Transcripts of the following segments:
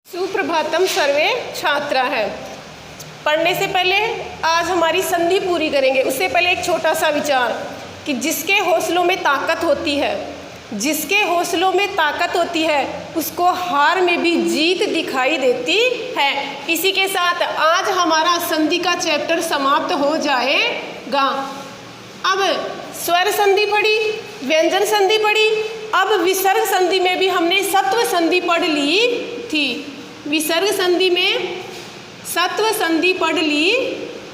सुप्रभातम सर्वे छात्रा है। पढ़ने से पहले आज हमारी संधि पूरी करेंगे। उससे पहले एक छोटा सा विचार कि जिसके हौसलों में ताकत होती है, जिसके हौसलों में ताकत होती है उसको हार में भी जीत दिखाई देती है। इसी के साथ आज हमारा संधि का चैप्टर समाप्त हो जाएगा। अब स्वर संधि पढ़ी, व्यंजन संधि पढ़ी, अब विसर्ग संधि में भी हमने सत्व संधि पढ़ ली थी। विसर्ग संधि में सत्व संधि पढ़ ली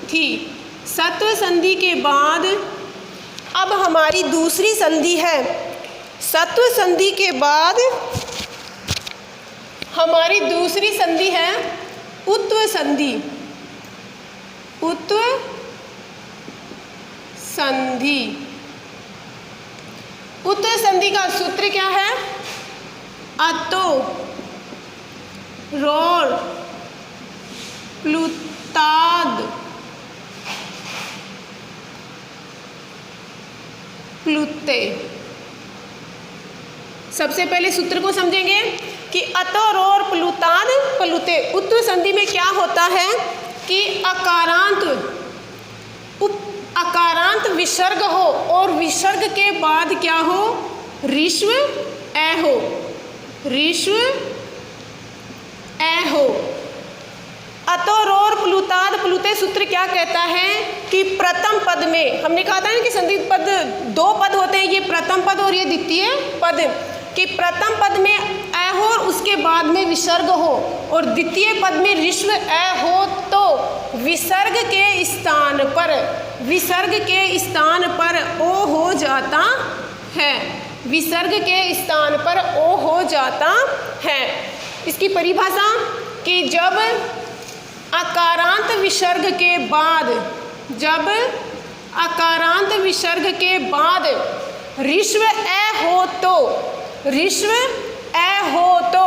थी। सत्व संधि के बाद अब हमारी दूसरी संधि है। सत्व संधि के बाद हमारी दूसरी संधि है उत्व संधि। उत्व संधि। उत्व संधि का सूत्र क्या है? अतो रोर प्लुताद प्लुते। सबसे पहले सूत्र को समझेंगे कि अतो रोर प्लुताद प्लुते। उत्व संधि में क्या होता है कि अकारांत विसर्ग हो और विसर्ग के बाद क्या हो? ऋस्व ए हो। ऋस्व ए हो। अतो रोर प्लुताद प्लुते सूत्र क्या कहता है कि प्रथम पद में, हमने कहा था ना कि संधि पद दो पद होते हैं, ये प्रथम पद और ये द्वितीय पद, कि प्रथम पद में ए हो और उसके बाद में विसर्ग हो और द्वितीय पद में ऋस्व ए हो तो विसर्ग के स्थान पर ओ हो जाता है। विसर्ग के स्थान पर ओ हो जाता है। इसकी परिभाषा कि जब अकारांत विसर्ग के बाद, जब अकारांत विसर्ग के बाद ऋस्व ए हो तो, ऋस्व ए हो तो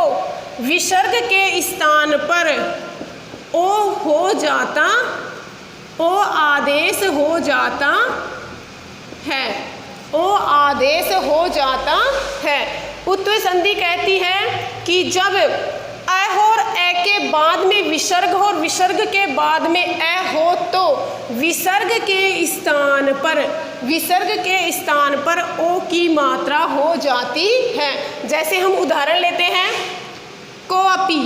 विसर्ग के स्थान पर ओ हो जाता, ओ आदेश हो जाता है। ओ आदेश हो जाता है। उत्व संधि कहती है कि जब ए हो और ए के बाद में विसर्ग हो और विसर्ग के बाद में ए हो तो विसर्ग के स्थान पर ओ की मात्रा हो जाती है। जैसे हम उदाहरण लेते हैं, कोअपि।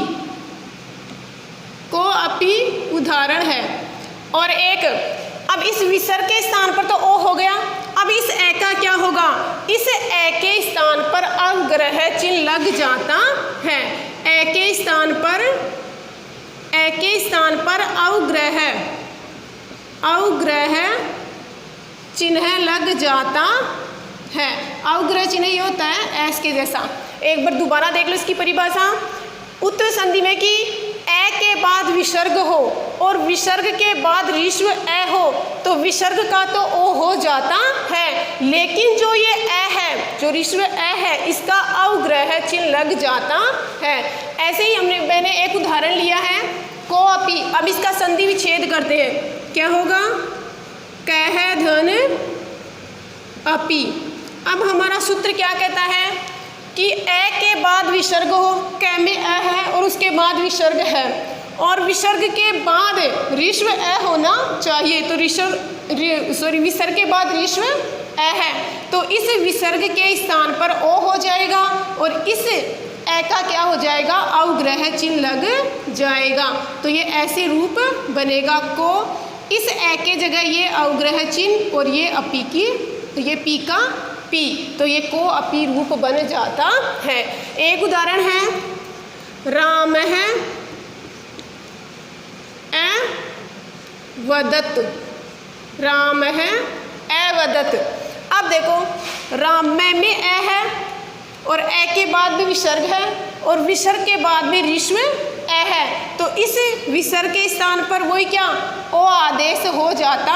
कोअपि उदाहरण है। और एक, अब इस विसर्ग के स्थान पर तो ओ हो गया, अब इस ए का क्या होगा? इस ए के स्थान पर अवग्रह चिन्ह लग जाता है। ए के स्थान पर अवग्रह चिन्ह लग जाता है। अवग्रह चिन्ह ये होता है एस के जैसा। एक बार दोबारा देख लो इसकी परिभाषा। उत्व संधि में कि ए के बाद विसर्ग हो और विसर्ग के बाद ऋस्व ए हो तो विसर्ग का तो ओ हो जाता है, लेकिन जो ये ए है, जो ऋस्व ए है, इसका अवग्रह चिन्ह लग जाता है। ऐसे ही मैंने एक उदाहरण लिया है, कोअपि। अब इसका संधि विच्छेद करते हैं। क्या होगा? कह धन अपि। अब हमारा सूत्र क्या कहता है कि ए के बाद विसर्ग हो, कै में ए है और उसके बाद विसर्ग है और विसर्ग के बाद ऋस्व ए होना चाहिए, तो विसर्ग के बाद ऋस्व ए है तो इस विसर्ग के स्थान पर ओ हो जाएगा और इस ए का क्या हो जाएगा? अवग्रह चिन्ह लग जाएगा। तो ये ऐसे रूप बनेगा को, इस ए के जगह ये अवग्रह चिन्ह और ये अपि की, तो ये पी का पी, तो ये को अपि रूप बन जाता है। एक उदाहरण है, राम है ए वदत। राम है ए वदत। अब देखो, राम में ए है और ए के बाद भी विसर्ग है और विसर्ग के बाद में ऋस्व ए है, तो इस विसर्ग के स्थान पर वही क्या? ओ आदेश हो जाता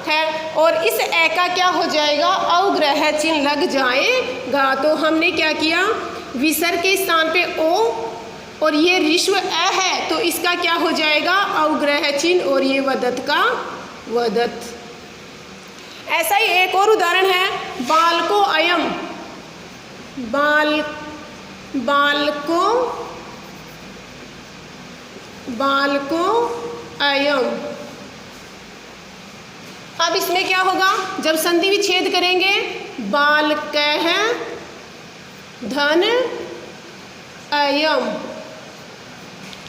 है और इस ए का क्या हो जाएगा? अवग्रह चिन्ह लग जाएगा। तो हमने क्या किया? विसर्ग के स्थान पे ओ और ये ऋस्व ए है तो इसका क्या हो जाएगा? अवग्रह चिन्ह और ये वदत का वदत। ऐसा ही एक और उदाहरण है, बालको अयम। बालको बालको अयम। अब इसमें क्या होगा, जब संधि विच्छेद करेंगे, बालकः धन अयम।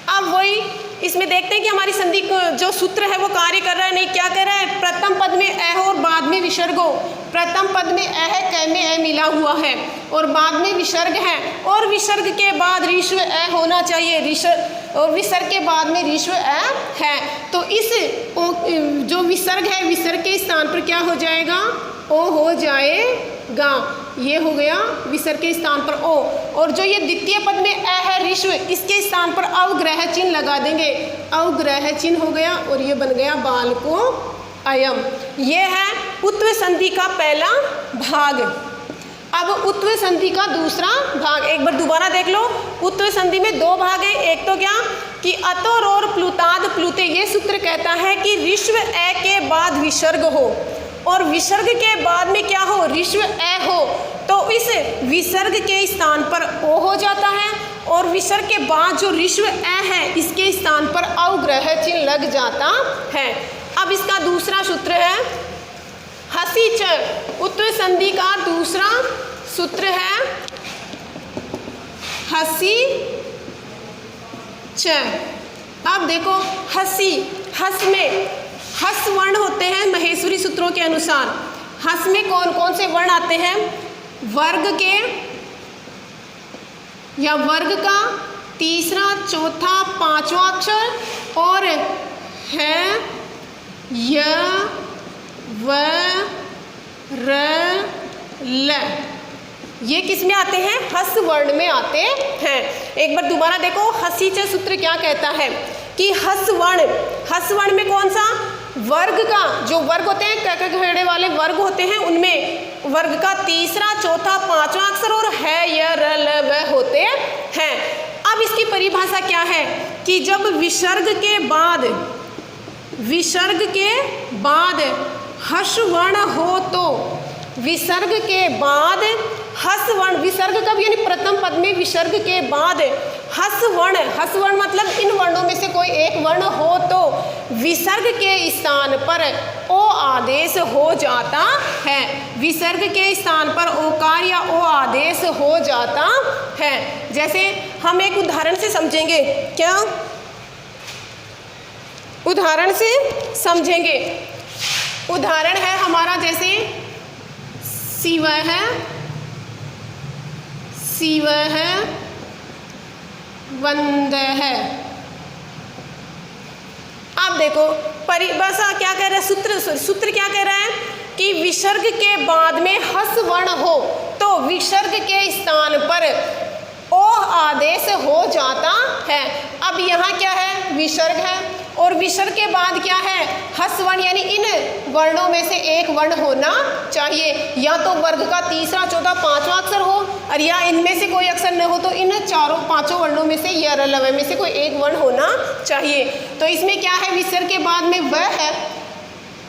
अब वही इसमें देखते हैं कि हमारी संधि जो सूत्र है वो कार्य कर रहा है नहीं, क्या कर रहा है, प्रथम पद में अ और बाद में विसर्ग हो। प्रथम पद में अ क में अ मिला हुआ है और बाद में विसर्ग है, और विसर्ग के बाद ऋस्व अ होना चाहिए, और विसर्ग के बाद में ऋस्व अ है। तो इस जो विसर्ग है, विसर्ग के स्थान पर क्या हो जाएगा, ओ हो जाएगा। ये हो गया विसर्ग के स्थान पर ओ। और जो ये द्वितीय पद में अ है ऋस्व, इसके स्थान पर अवग्रह चिन्ह लगा देंगे, अवग्रह चिन्ह हो गया और ये बन गया बालको अयम। ये है उत्व संधि का पहला भाग। अब उत्व संधि का दूसरा भाग एक बार दोबारा देख लो। उत्व संधि में दो भाग है, एक तो क्या कि अतोर और प्लुताद प्लुते, ये सूत्र कहता है कि ऋस्व अ के बाद विसर्ग हो और विसर्ग के बाद में क्या हो, ऋस्व अ हो, तो इस विसर्ग के स्थान पर ओ हो जाता है और विसर्ग के बाद जो ऋस्व अ है इसके स्थान पर अवग्रह चिन्ह लग जाता है। अब इसका दूसरा सूत्र है हसी च। उत्व संधि का दूसरा सूत्र है हसी च। अब देखो हसी, हस में हस वर्ण होते हैं महेश्वरी सूत्रों के अनुसार। हस में कौन कौन से वर्ण आते हैं, वर्ग के या वर्ग का तीसरा चौथा पांचवा अक्षर और है य व र ल, ये किस में आते हैं, हस वर्ण में आते हैं। एक बार दोबारा देखो, हसी च सूत्र क्या कहता है कि हस वर्ण में कौन सा, वर्ग का, जो वर्ग होते हैं क ख ग वाले वर्ग होते हैं उनमें वर्ग का तीसरा चौथा पांचवा अक्षर और है य र ल व होते हैं। अब इसकी परिभाषा क्या है कि जब विसर्ग के बाद हस वर्ण हो तो विसर्ग के बाद हस वर्ण, विसर्ग कब यानी प्रथम पद में विसर्ग के बाद हस वर्ण मतलब इन वर्णों में से कोई एक वर्ण हो तो विसर्ग के स्थान पर ओ आदेश हो जाता है। विसर्ग के स्थान पर ओकार या ओ आदेश हो जाता है। जैसे हम एक उदाहरण से समझेंगे, क्या उदाहरण से समझेंगे। उदाहरण है हमारा जैसे शिव है वंद है। आप देखो परिभाषा क्या कह रहा है, सूत्र क्या कह रहा है कि विसर्ग के बाद में हस वर्ण हो तो विसर्ग के स्थान पर ओ आदेश हो जाता है। अब यहाँ क्या है, विसर्ग है और विसर्ग के बाद क्या है, हस वर्ण, यानी इन वर्णों में से एक वर्ण होना चाहिए, या तो वर्ग का तीसरा चौथा पांचवा अक्षर हो और या इनमें से कोई अक्षर न हो तो इन चारों पांचों वर्णों में से या रलव में से कोई एक वर्ण होना चाहिए। तो इसमें क्या है, विसर्ग के बाद में वह है,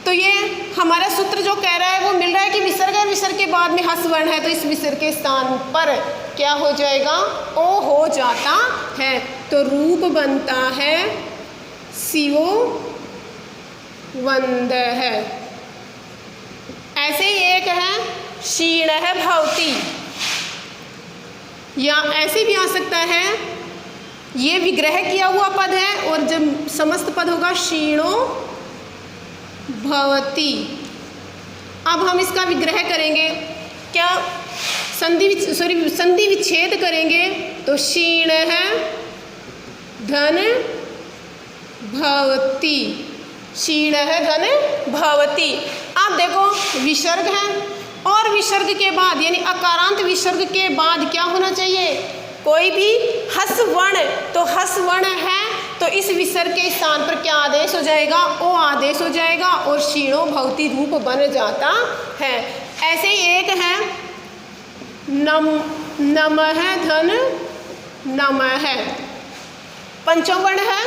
तो ये हमारा सूत्र जो कह रहा है वो मिल रहा है कि विसर्ग है, विसर्ग के बाद में हस वर्ण है तो इस विसर्ग के स्थान पर क्या हो जाएगा, ओ हो जाता है। तो रूप बनता है शिवो वंद है। ऐसे ही एक है क्षीण है भवती, या ऐसे भी आ सकता है, ये विग्रह किया हुआ पद है और जब समस्त पद होगा क्षीणो भवती। अब हम इसका विग्रह करेंगे, क्या संधि विच्छेद करेंगे तो क्षीण है धन भवती, क्षीण है धन भवती। आप देखो विसर्ग है और विसर्ग के बाद यानी अकारांत विसर्ग के बाद क्या होना चाहिए, कोई भी हस वर्ण, तो हस वर्ण है तो इस विसर्ग के स्थान पर क्या आदेश हो जाएगा, ओ आदेश हो जाएगा और क्षीणो भवती रूप बन जाता है। ऐसे ही एक है नमः धन नमः, पंचम वर्ण है।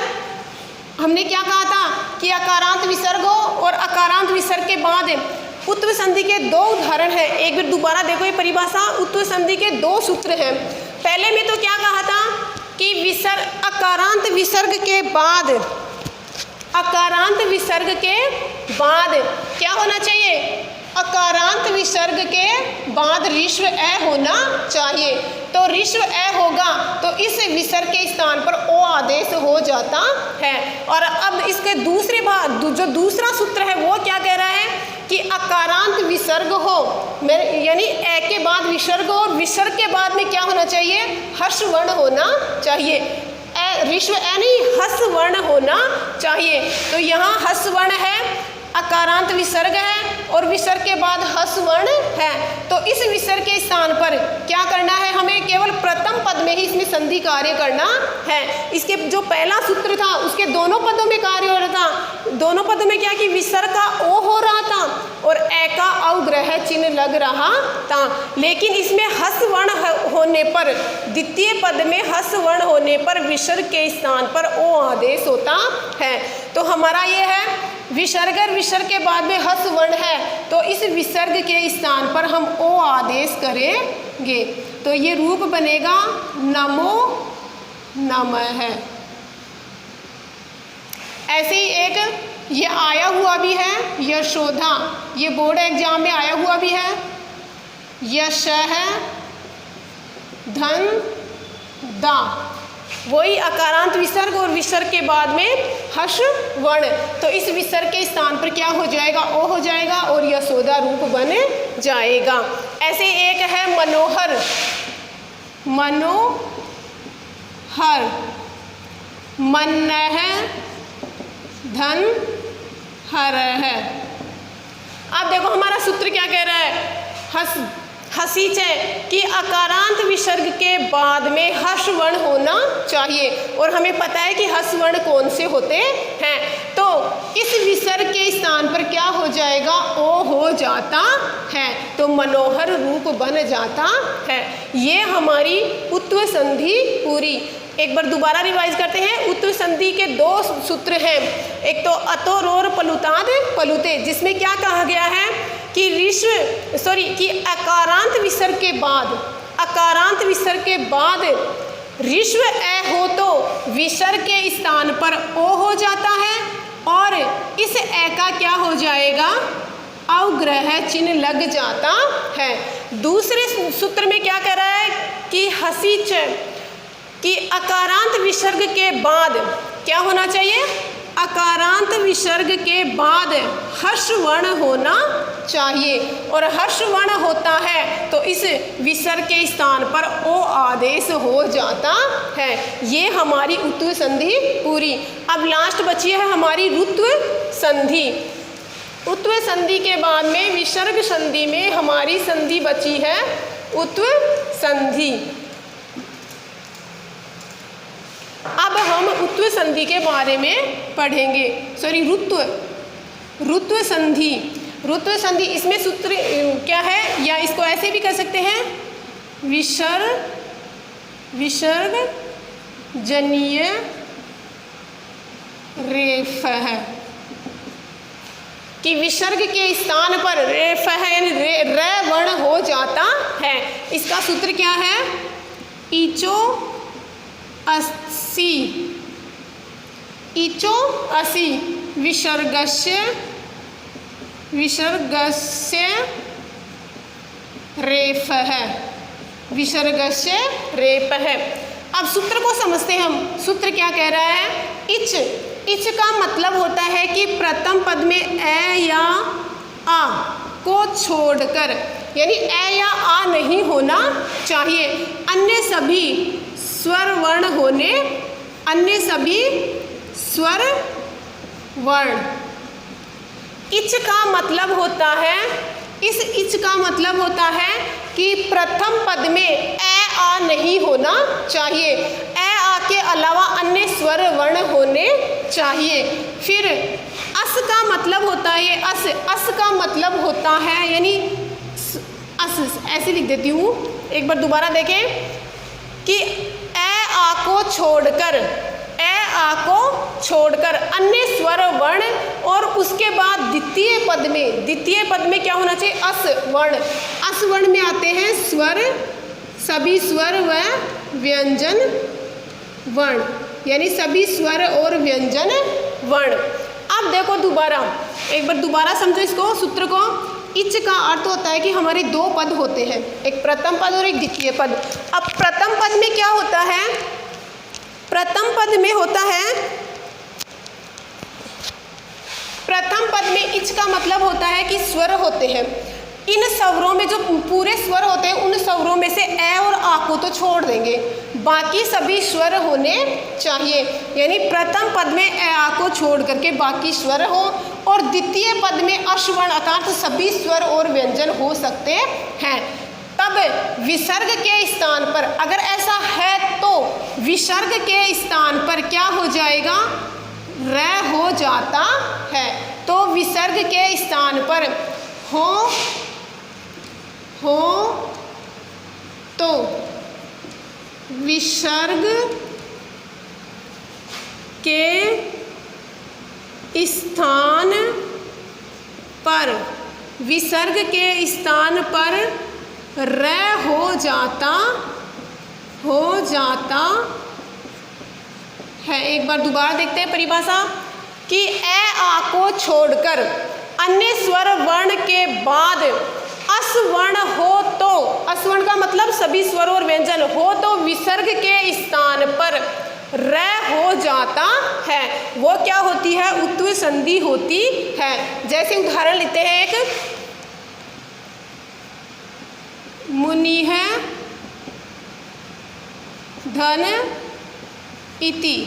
हमने क्या कहा था कि अकारांत विसर्ग हो और अकारांत विसर्ग के बाद उत्व संधि के दो उदाहरण हैं। एक बार दोबारा देखो ये परिभाषा, उत्व संधि के दो सूत्र हैं। पहले में तो क्या कहा था कि अकारांत विसर्ग के बाद, अकारांत विसर्ग के बाद क्या होना चाहिए? अकारांत विसर्ग के बाद ऋस्व ए होना चाहिए। तो ऋस्व ए होगा तो इस विसर्ग के स्थान पर ओ आदेश हो जाता है। और अब इसके दूसरे भाग, जो दूसरा सूत्र है वो क्या कह रहा है कि अकारांत विसर्ग हो, यानी ए के बाद विसर्ग हो, और विसर्ग के बाद में क्या होना चाहिए? हर्ष वर्ण होना चाहिए। ऋस्व ए नहीं, हस वर्ण होना चाहिए। तो यहाँ हस वर्ण है, अकारांत विसर्ग है और विसर्ग के बाद हस वर्ण है। तो इस विसर्ग के स्थान पर क्या करना है? हमें केवल प्रथम पद में ही इसमें संधि कार्य करना है। इसके जो पहला सूत्र था उसके दोनों पदों में कार्य हो रहा था। दोनों पदों में क्या कि विसर्ग का ओ हो रहा था और ए का अवग्रह चिन्ह लग रहा था। लेकिन इसमें हस वर्ण होने पर, द्वितीय पद में हस वर्ण होने पर विसर्ग के स्थान पर ओ आदेश होता है। तो हमारा ये है विसर्ग, विसर्ग के बाद में हस वर्ण है तो इस विसर्ग के स्थान पर हम ओ आदेश करेंगे। तो ये रूप बनेगा नमो नमः। ऐसे ही एक ये आया हुआ भी है यशोदा, ये बोर्ड एग्जाम में आया हुआ भी है। यश है धन दा, वही अकारांत विसर्ग और विसर्ग के बाद में हर्ष वर्ण। तो इस विसर्ग के स्थान पर क्या हो जाएगा? ओ हो जाएगा और यशोदा रूप बन जाएगा। ऐसे एक है मनोहर, मनोहर, मन है धन हर है। अब देखो हमारा सूत्र क्या कह रहा है? हसीच है कि अकारांत विसर्ग के बाद में हर्ष वर्ण होना चाहिए और हमें पता है कि हर्ष वर्ण कौन से होते हैं। तो इस विसर्ग के स्थान पर क्या हो जाएगा? ओ हो जाता है। तो मनोहर रूप बन जाता है। ये हमारी उत्व संधि पूरी। एक बार दोबारा रिवाइज करते हैं। उत्व संधि के दो सूत्र हैं, एक तो अतो रोर पलुताद पलुते, जिसमें क्या कहा गया है कि कि अकारांत विसर्ग के बाद, अकारांत विसर्ग के बाद ऋस्व ए हो तो विसर्ग के स्थान पर ओ हो जाता है और इस ए का क्या हो जाएगा? अवग्रह चिन्ह लग जाता है। दूसरे सूत्र में क्या कह रहा है कि हसीच कि अकारांत विसर्ग के बाद क्या होना चाहिए? अकारांत विसर्ग के बाद हर्ष वर्ण होना चाहिए और हर्ष वर्ण होता है तो इस विसर्ग के स्थान पर ओ आदेश हो जाता है। ये हमारी उत्व संधि पूरी। अब लास्ट बची है हमारी रुत्व संधि। उत्व संधि के बाद में विसर्ग संधि में हमारी संधि बची है उत्व संधि। अब हम उत्व संधि के बारे में पढ़ेंगे। रुत्व संधि। रुत्व संधि इसमें सूत्र क्या है, या इसको ऐसे भी कर सकते हैं, विसर्ग जनीय रेफ है कि विसर्ग के स्थान पर रेफ है रे वर्ण हो जाता है। इसका सूत्र क्या है? ईचो असि विसर्गस्य रेफ है, विसर्गस्य रेफ है। अब सूत्र को समझते हैं हम। सूत्र क्या कह रहा है? इच का मतलब होता है कि प्रथम पद में ए या आ को छोड़कर, यानी ए या आ नहीं होना चाहिए, अन्य सभी स्वर वर्ण होने, अन्य सभी स्वर वर्ण। इच का मतलब होता है, इस इच का मतलब होता है कि प्रथम पद में ए आ नहीं होना चाहिए, ए आ के अलावा अन्य स्वर वर्ण होने चाहिए। फिर अस का मतलब होता है, अस का मतलब होता है, यानी अस ऐसे लिख देती हूँ, एक बार दोबारा देखें कि ए आ को छोड़कर अन्य स्वर वर्ण और उसके बाद द्वितीय पद में क्या होना चाहिए? अस वर्ण। अस वर्ण में आते हैं स्वर, सभी स्वर व व्यंजन वर्ण, यानी सभी स्वर और व्यंजन वर्ण। अब देखो दोबारा, एक बार दोबारा समझो इसको, सूत्र को। इच का अर्थ होता है कि हमारे दो पद होते हैं, एक प्रथम पद और एक द्वितीय पद। अब प्रथम पद में क्या होता है? प्रथम पद में होता है, प्रथम पद में इच का मतलब होता है कि स्वर होते हैं। इन स्वरों में जो पूरे स्वर होते हैं उन स्वरों में से ए और आ को तो छोड़ देंगे, बाकी सभी स्वर होने चाहिए। यानी प्रथम पद में ए आ को छोड़ करके बाकी स्वर हो, और द्वितीय पद में अश्वर्ण अर्थात सभी स्वर और व्यंजन हो सकते हैं। तब विसर्ग के स्थान पर, अगर ऐसा है तो विसर्ग के स्थान पर क्या हो जाएगा? र हो जाता है। तो विसर्ग के स्थान पर हो तो विसर्ग के स्थान पर, विसर्ग के स्थान पर र हो जाता है। एक बार दोबारा देखते हैं परिभाषा कि ए आ को छोड़कर अन्य स्वर वर्ण के बाद अस्वर्ण हो तो, अस्वर्ण का मतलब सभी स्वर और व्यंजन हो तो विसर्ग के स्थान पर र हो जाता है। वो क्या होती है? उत्व संधि होती है। जैसे उदाहरण लेते हैं एक, मुनि है धन इति।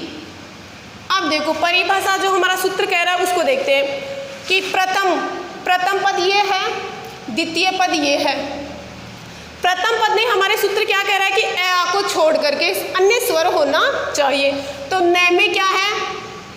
अब देखो परिभाषा जो हमारा सूत्र कह रहा है उसको देखते हैं कि प्रथम पद ये है, द्वितीय पद ये है। प्रथम पद में हमारे सूत्र क्या कह रहा है कि ए आ को छोड़ करके अन्य स्वर होना चाहिए। तो न में क्या है?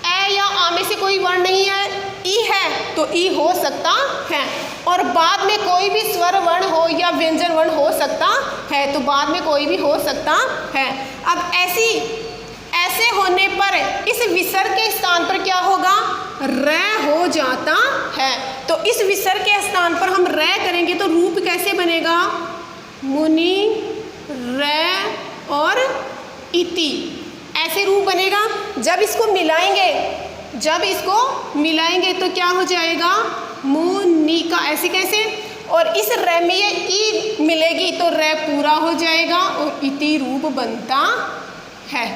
ए या आ में से कोई वर्ण नहीं है, ई है तो ई हो सकता है, और बाद में कोई भी स्वर वर्ण हो या व्यंजन वर्ण हो सकता है, तो बाद में कोई भी हो सकता है। अब ऐसे होने पर इस विसर्ग के स्थान पर क्या होगा? र हो जाता है। तो इस विसर्ग के स्थान पर हम र करेंगे तो रूप कैसे बनेगा? मुनि र और इति, ऐसे रूप बनेगा। जब इसको मिलाएंगे तो क्या हो जाएगा? मुनि का, ऐसे कैसे? और इस र में ये ई मिलेगी तो र पूरा हो जाएगा और इति रूप बनता है।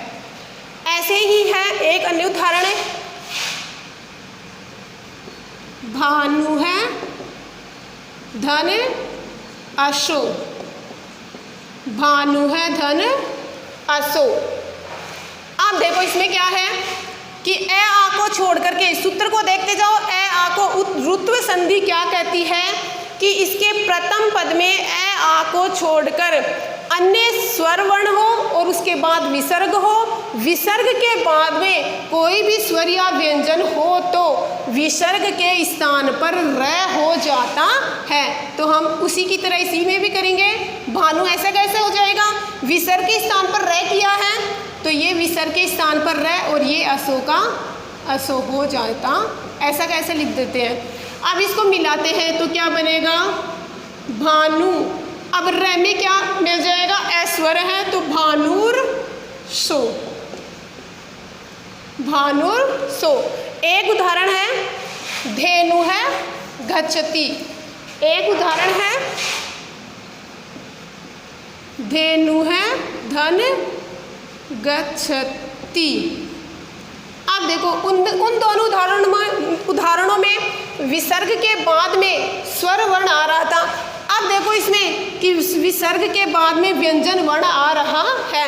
ऐसे ही है एक अन्य उदाहरण है, भानु है धन अशो, भानु है धन अशो। अब देखो इसमें क्या है कि ए आ को छोड़ करके सूत्र को देखते जाओ। ए आ को रुत्व संधि क्या कहती है कि इसके प्रथम पद में ए आ को छोड़कर अन्य स्वर वर्ण हो और उसके बाद विसर्ग हो, विसर्ग के बाद में कोई भी स्वर या व्यंजन हो तो विसर्ग के स्थान पर र हो जाता है। तो हम उसी की तरह इसी में भी करेंगे। भानु ऐसा कैसे हो जाएगा? विसर्ग के स्थान पर र किया है तो ये विसर्ग के स्थान पर र और ये असो का असो हो जाता, ऐसा कैसे लिख देते हैं। अब इसको मिलाते हैं तो क्या बनेगा? भानु। अब र में क्या मिल जाएगा? ऐश्वर है तो भानुर सो, भानुर सो। एक उदाहरण है धेनु है गच्छति, एक उदाहरण है धेनु है धन गच्छति। अब देखो उन दोनों उदाहरणों में विसर्ग के बाद में स्वर वर्ण आ रहा था। अब देखो इसमें कि विसर्ग के बाद में व्यंजन वर्ण आ रहा है।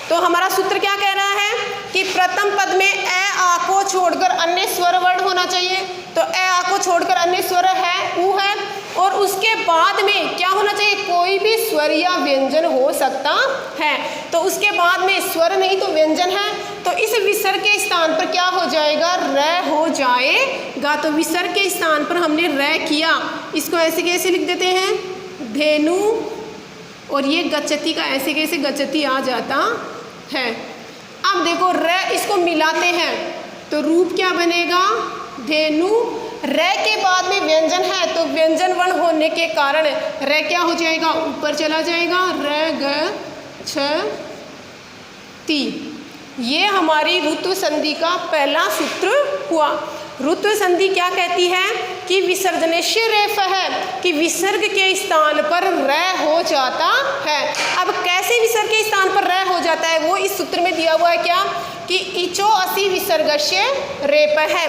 तो हमारा सूत्र क्या कह रहा है कि प्रथम पद में ए आ को छोड़कर अन्य स्वर वर्ण होना चाहिए। तो ए आ को छोड़कर अन्य स्वर है ऊ है, और उसके बाद में क्या होना चाहिए? कोई भी स्वर या व्यंजन हो सकता है। तो उसके बाद में स्वर नहीं तो व्यंजन है, तो इस विसर्ग के स्थान पर क्या हो जाएगा? र हो जाएगा। तो विसर्ग के स्थान पर हमने र किया, इसको ऐसे कैसे लिख देते हैं? धेनु, और ये गच्छति का ऐसे कैसे गच्छति आ जाता है। अब देखो र, इसको मिलाते हैं तो रूप क्या बनेगा? धेनु। र के बाद में व्यंजन है तो व्यंजन वर्ण होने के कारण र क्या हो जाएगा? ऊपर चला जाएगा, र ग छ ती। ये हमारी ऋत्व संधि का पहला सूत्र हुआ। ऋत्व संधि क्या कहती है कि विसर्जनस्य रेफ है, कि विसर्ग के स्थान पर र हो जाता है। अब कैसे विसर्ग के स्थान पर र हो जाता है वो इस सूत्र में दिया हुआ है, क्या कि इचो असि विसर्गस्य रेप है।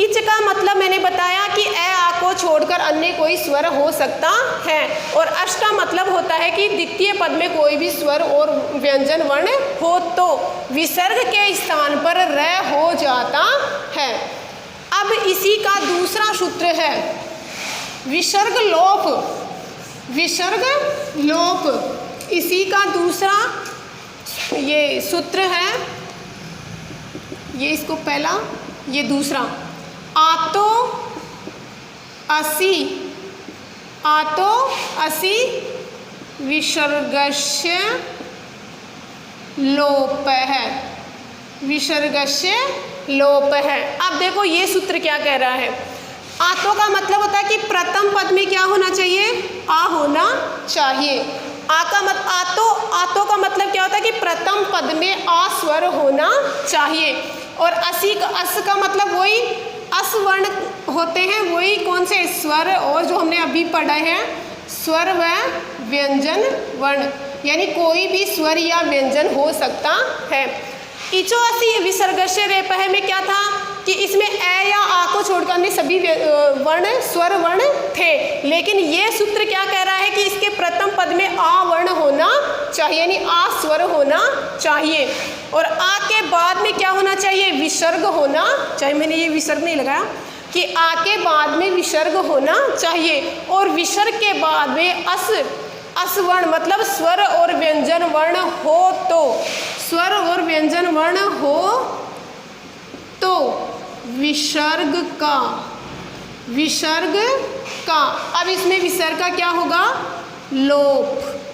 इच का मतलब मैंने बताया कि ए आ को छोड़कर अन्य कोई स्वर हो सकता है, और अश का मतलब होता है कि द्वितीय पद में कोई भी स्वर और व्यंजन वर्ण हो तो विसर्ग के स्थान पर र हो जाता है। अब इसी का दूसरा सूत्र है विसर्ग लोप। विसर्ग लोप इसी का दूसरा ये सूत्र है, ये इसको पहला, ये दूसरा। आतो असि विसर्गस्य लोप है, विसर्गस्य लोप है। अब देखो ये सूत्र क्या कह रहा है। आतो का मतलब होता है कि प्रथम पद में क्या होना चाहिए, आ होना चाहिए। आतो का मतलब क्या होता है कि प्रथम पद में आ स्वर होना चाहिए। और अस का मतलब वही अस वर्ण होते हैं, वही कौन से स्वर, और जो हमने अभी पढ़ा है स्वर व व्यंजन वर्ण, यानी कोई भी स्वर या व्यंजन हो सकता है। इचो असि विसर्गस्य रेप है में क्या था कि इसमें ए या आ को छोड़कर अन्य सभी वर्ण स्वर वर्ण थे, लेकिन ये सूत्र क्या कह रहा है कि इसके प्रथम पद में आ वर्ण होना चाहिए, यानी आ स्वर होना चाहिए, और आ के बाद में क्या होना चाहिए, विसर्ग होना चाहिए। मैंने ये विसर्ग नहीं लगाया, कि आ के बाद में विसर्ग होना चाहिए, और विसर्ग के बाद में अस वर्ण मतलब स्वर और व्यंजन वर्ण हो तो, स्वर और व्यंजन वर्ण हो तो विसर्ग का अब इसमें विसर्ग का क्या होगा, लोप,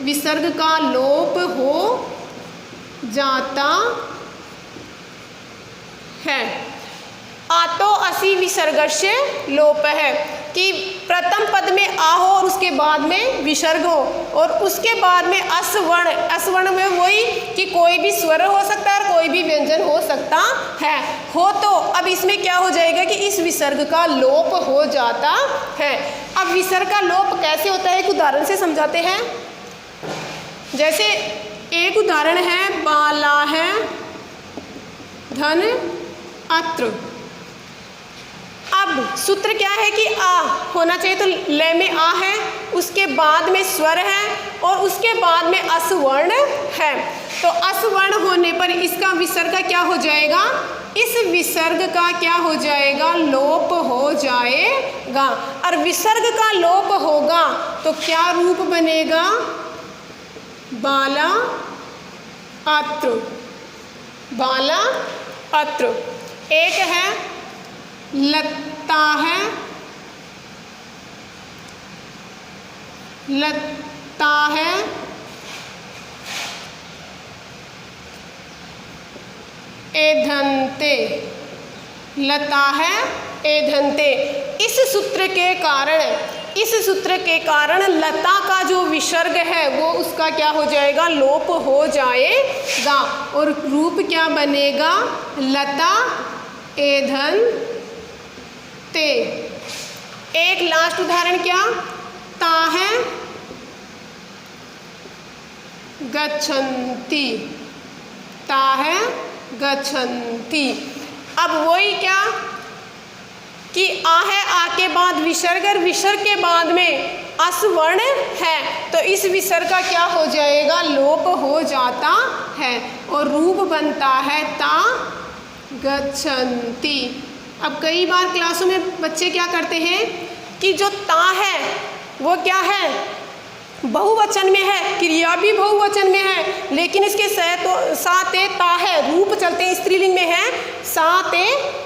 विसर्ग का लोप हो जाता है। आतो असि विसर्गस्य लोप है कि प्रथम पद में आ हो और उसके बाद में विसर्ग हो, और उसके बाद में अस वर्ण में वही कि कोई भी स्वर हो सकता है और कोई भी व्यंजन हो सकता है। हो तो अब इसमें क्या हो जाएगा कि इस विसर्ग का लोप हो जाता है। अब विसर्ग का लोप कैसे होता है एक उदाहरण से समझाते हैं। जैसे एक उदाहरण है, बाला है धन अत्र। अब सूत्र क्या है कि आ होना चाहिए, तो लय में आ है, उसके बाद में स्वर है और उसके बाद में अस वर्ण है। तो अस वर्ण होने पर इसका विसर्ग का क्या हो जाएगा, इस विसर्ग का क्या हो जाएगा, लोप हो जाएगा। और विसर्ग का लोप होगा तो क्या रूप बनेगा, बाला अत्र, बाला अत्र। एक है लता है, लता है, एधन्ते, लता है एधन्ते। इस सूत्र के कारण लता का जो विसर्ग है वो उसका क्या हो जाएगा, लोप हो जाएगा, और रूप क्या बनेगा, लता एधन ते। एक लास्ट उदाहरण क्या, ता है गच्छन्ति, ता है गच्छन्ति। अब वही क्या कि आ है, आ के बाद विसर्ग, और विसर्ग के बाद में अस वर्ण है, तो इस विसर्ग का क्या हो जाएगा, लोप हो जाता है, और रूप बनता है ता गच्छन्ति। अब कई बार क्लासों में बच्चे क्या करते हैं कि जो ता है वो क्या है, बहुवचन में है, क्रिया भी बहुवचन में है, लेकिन इसके साथ ता है, रूप चलते हैं स्त्रीलिंग में है, साथ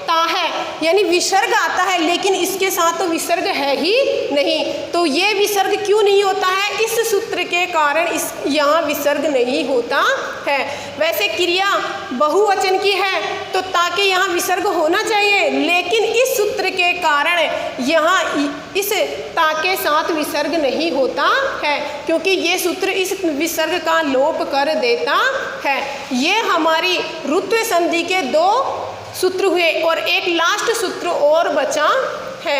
ता है, यानी विसर्ग आता है, लेकिन इसके साथ तो विसर्ग है ही नहीं। तो ये विसर्ग क्यों नहीं होता है, इस सूत्र के कारण इस यहाँ विसर्ग नहीं होता है। वैसे क्रिया बहुवचन की है तो ताकि यहाँ विसर्ग होना चाहिए, लेकिन इस सूत्र के कारण यहाँ इस ता के साथ विसर्ग नहीं होता है, क्योंकि ये सूत्र इस विसर्ग का लोप कर देता है। ये हमारी रुत्व संधि के 2 सूत्र हुए और एक लास्ट सूत्र और बचा है।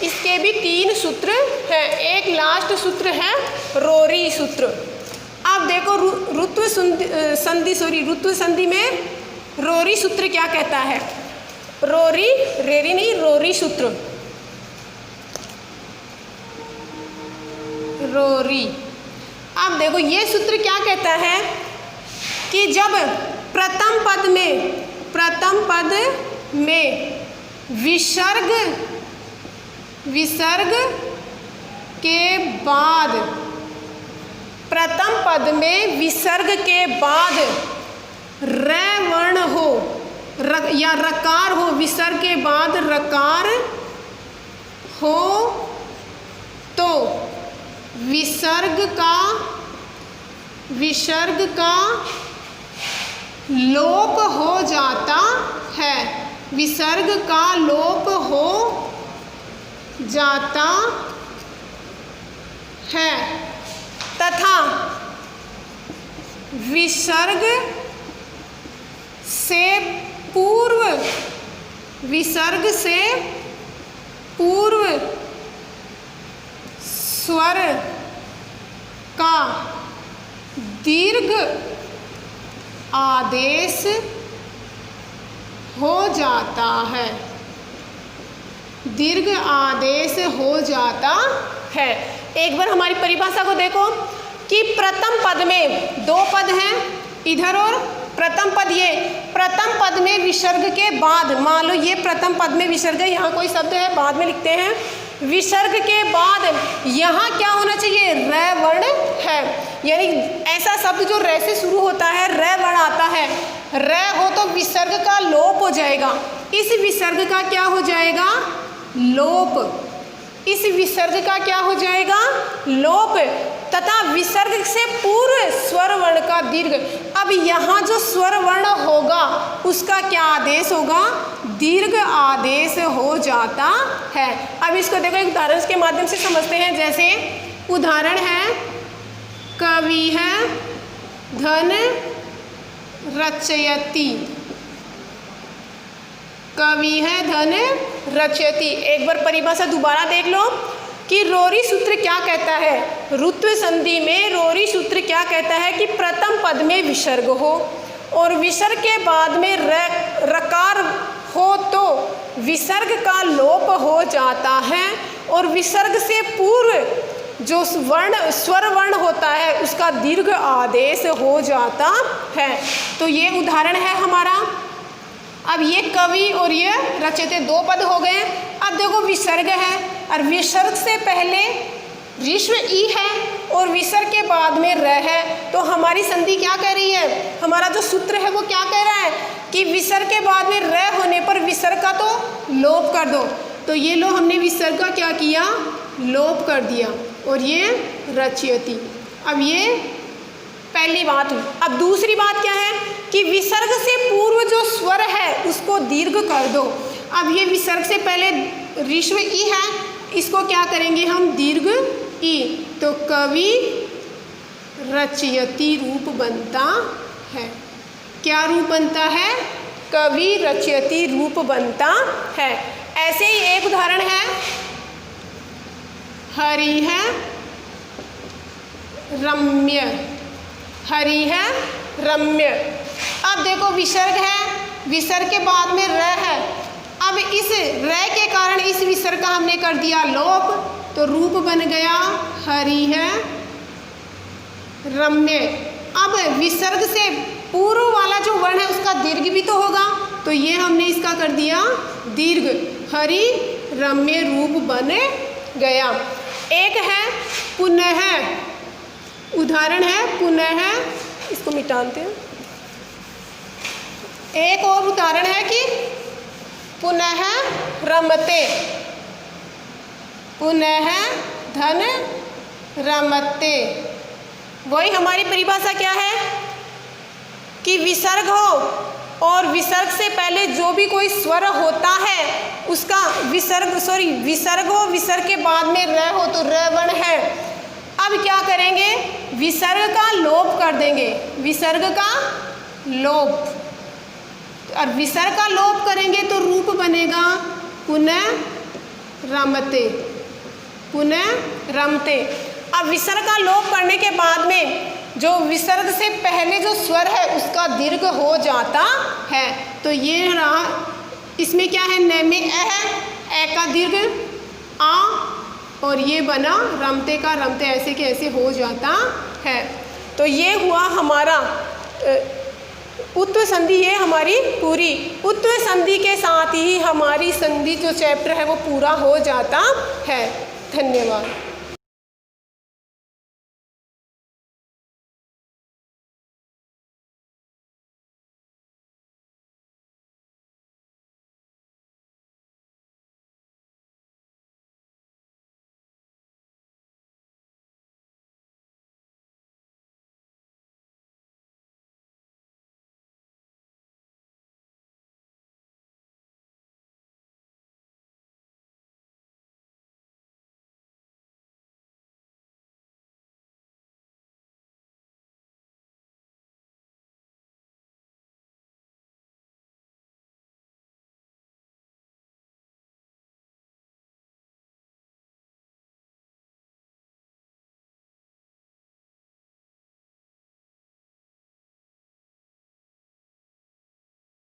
इसके भी 3 सूत्र हैं। एक लास्ट सूत्र है रोरी सूत्र। अब देखो रुत्व संधि में रोरी सूत्र क्या कहता है? रोरी रेरी नहीं, रोरी सूत्र, रोरी। अब देखो ये सूत्र क्या कहता है कि जब प्रथम पद में विसर्ग के बाद, प्रथम पद में विसर्ग के बाद र वर्ण हो या रकार हो, विसर्ग के बाद रकार हो तो विसर्ग का लोप हो जाता है। विसर्ग का लोप हो जाता है तथा विसर्ग से पूर्व स्वर का दीर्घ आदेश हो जाता है। दीर्घ आदेश हो जाता है। एक बार हमारी परिभाषा को देखो कि प्रथम पद में 2 पद हैं इधर और प्रथम पद, ये प्रथम पद में विसर्ग के बाद, मान लो ये प्रथम पद में विसर्ग है, यहाँ कोई शब्द है बाद में लिखते हैं, विसर्ग के बाद यहाँ क्या होना चाहिए? र वर्ण है, यानी ऐसा शब्द जो र से शुरू होता है, र वर्ण आता है, र हो तो विसर्ग का लोप हो जाएगा। इस विसर्ग का क्या हो जाएगा? लोप। इस विसर्ग का क्या हो जाएगा? लोप। तथा विसर्ग से पूर्व स्वर वर्ण का दीर्घ। अब यहाँ जो स्वर वर्ण होगा उसका क्या आदेश होगा? दीर्घ आदेश हो जाता है। अब इसको देखो एक उदाहरण के माध्यम से समझते हैं। जैसे उदाहरण है, कवि है धन रचयति, कवि है धन रचयति। एक बार परिभाषा दोबारा देख लो कि रोरी सूत्र क्या कहता है। रुत्व संधि में रोरी सूत्र क्या कहता है कि प्रथम पद में विसर्ग हो और विसर्ग के बाद में रकार हो तो विसर्ग का लोप हो जाता है और विसर्ग से पूर्व जो स्वर वर्ण होता है उसका दीर्घ आदेश हो जाता है। तो ये उदाहरण है हमारा। अब ये कवि और ये रचयिता 2 पद हो गए। अब देखो विसर्ग है और विसर्ग से पहले ऋस्व ई है और विसर्ग के बाद में र है, तो हमारी संधि क्या कह रही है? हमारा जो सूत्र है वो क्या कह रहा है कि विसर्ग के बाद में र होने पर विसर्ग का तो लोप कर दो। तो ये लो हमने विसर्ग का क्या किया? लोप कर दिया। और ये रचयति। अब ये पहली बात हुई। अब दूसरी बात क्या है कि विसर्ग से पूर्व जो स्वर है उसको दीर्घ कर दो। अब ये विसर्ग से पहले ऋस्व ई है, इसको क्या करेंगे हम? दीर्घ ई। तो कवि रचयति रूप बनता है। क्या रूप बनता है? कवि रचयति रूप बनता है। ऐसे ही एक उदाहरण है, हरि है रम्य, हरि है रम्य। अब देखो विसर्ग है, विसर्ग के बाद में र है। अब इस र के कारण इस विसर्ग का हमने कर दिया लोप, तो रूप बन गया हरि है रम्य। अब विसर्ग से पूर्व वाला जो वर्ण है उसका दीर्घ भी तो होगा, तो ये हमने इसका कर दिया दीर्घ, हरि रम्य रूप बन गया। एक है पुनः, उदाहरण है पुनः, इसको मिटाते हैं। एक और उदाहरण है कि पुनः रमते, पुनः धन रमते। वही हमारी परिभाषा क्या है कि विसर्ग हो और विसर्ग से पहले जो भी कोई स्वर होता है उसका विसर्ग हो, विसर्ग के बाद में र हो तो र वर्ण है। अब क्या करेंगे, विसर्ग का लोप कर देंगे, विसर्ग का लोप, और विसर्ग का लोप करेंगे तो रूप बनेगा पुनः रमते, पुनः रमते। अब विसर्ग का लोप करने के बाद में जो विसर्ग से पहले जो स्वर है उसका दीर्घ हो जाता है। तो ये रहा, इसमें क्या है, न में ए है, ए का दीर्घ आ, और ये बना रमते का रमते, ऐसे के ऐसे हो जाता है। तो ये हुआ हमारा उत्व संधि, ये हमारी पूरी उत्व संधि के साथ ही हमारी संधि जो चैप्टर है वो पूरा हो जाता है। धन्यवाद।